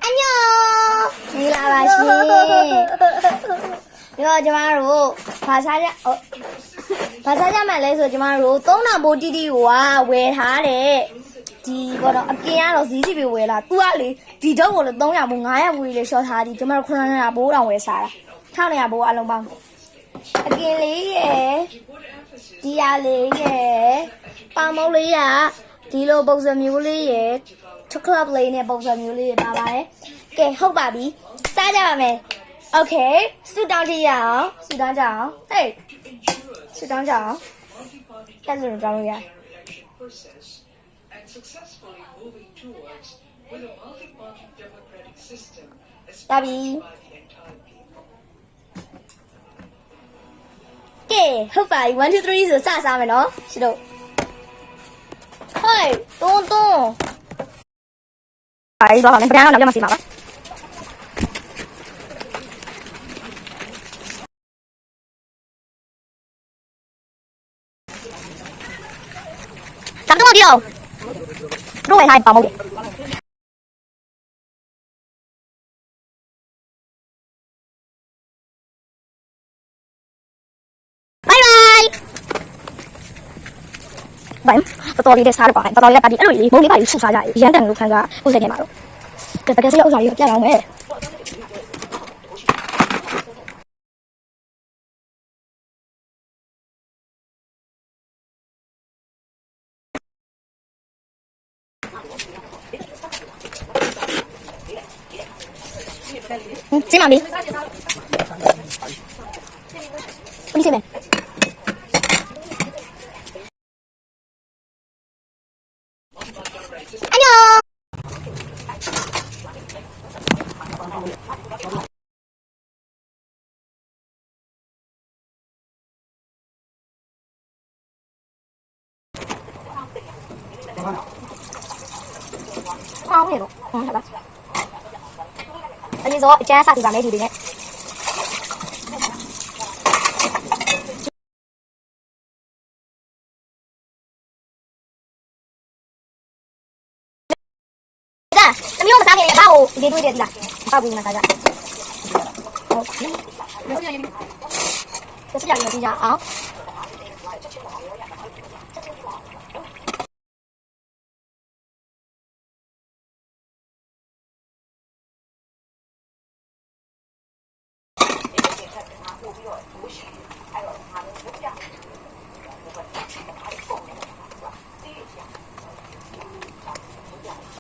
안녕မင်္ဂလာပါရှင်ဒီတော့ကျမတို့ဘာစားကြမှာလဲဆိုကျမတို့3000ပိုးတီတီကိုဝယ်ထားတဲ့ဒီကတော့အပြင်ကတော့ဈေးကြီးပဲဝယ်လာသူကလေဒီတော့ကိုလည်း300ပိုး900ပိုးကြီးလေရှော့ထားသည်ကျမတို့900ပိုးတောင်ဝယ်စားတာ1900ပိုးအလုံးပေါင်းအကင်လေးရယ်ဒီရလေးရယ်ပေါင်မုတ်လေးရဒီလိုပုံစံမျိုးလေးရယ် chocolate လေးနဲ့ပုံစံမျိုးလေးရပါပါတယ်ကဲဟုတ်ပါပြီစားကြပါမယ် okay ဆူတောင်းကြည့်ရအောင်ဆူတောင်းကြအောင်ဟေးဆူတောင်းကြအောင်တက်လို့တောင်းလို့ရတာပြီကဲဟုတ်ပါပြီ1 2 3ဆိုစစားမယ်နော်ရှိတော့ဟေးတွန်း哎，多少年不干了，要么洗嘛吧。长这么久，入围还保姆。拜拜。喂，我多啲啲沙律吧，多啲啲啲，因為冇你把你出晒嚟，人哋都看咗，好食嘅嘛咯。其實有啥嘢加油咩？芝麻面，你食咩？好嘢咯，係啦。我要咗加沙士飯呢條片嘅。咁樣我打嘅包你都啲啦，包唔係大家。好，這是兩個比較好。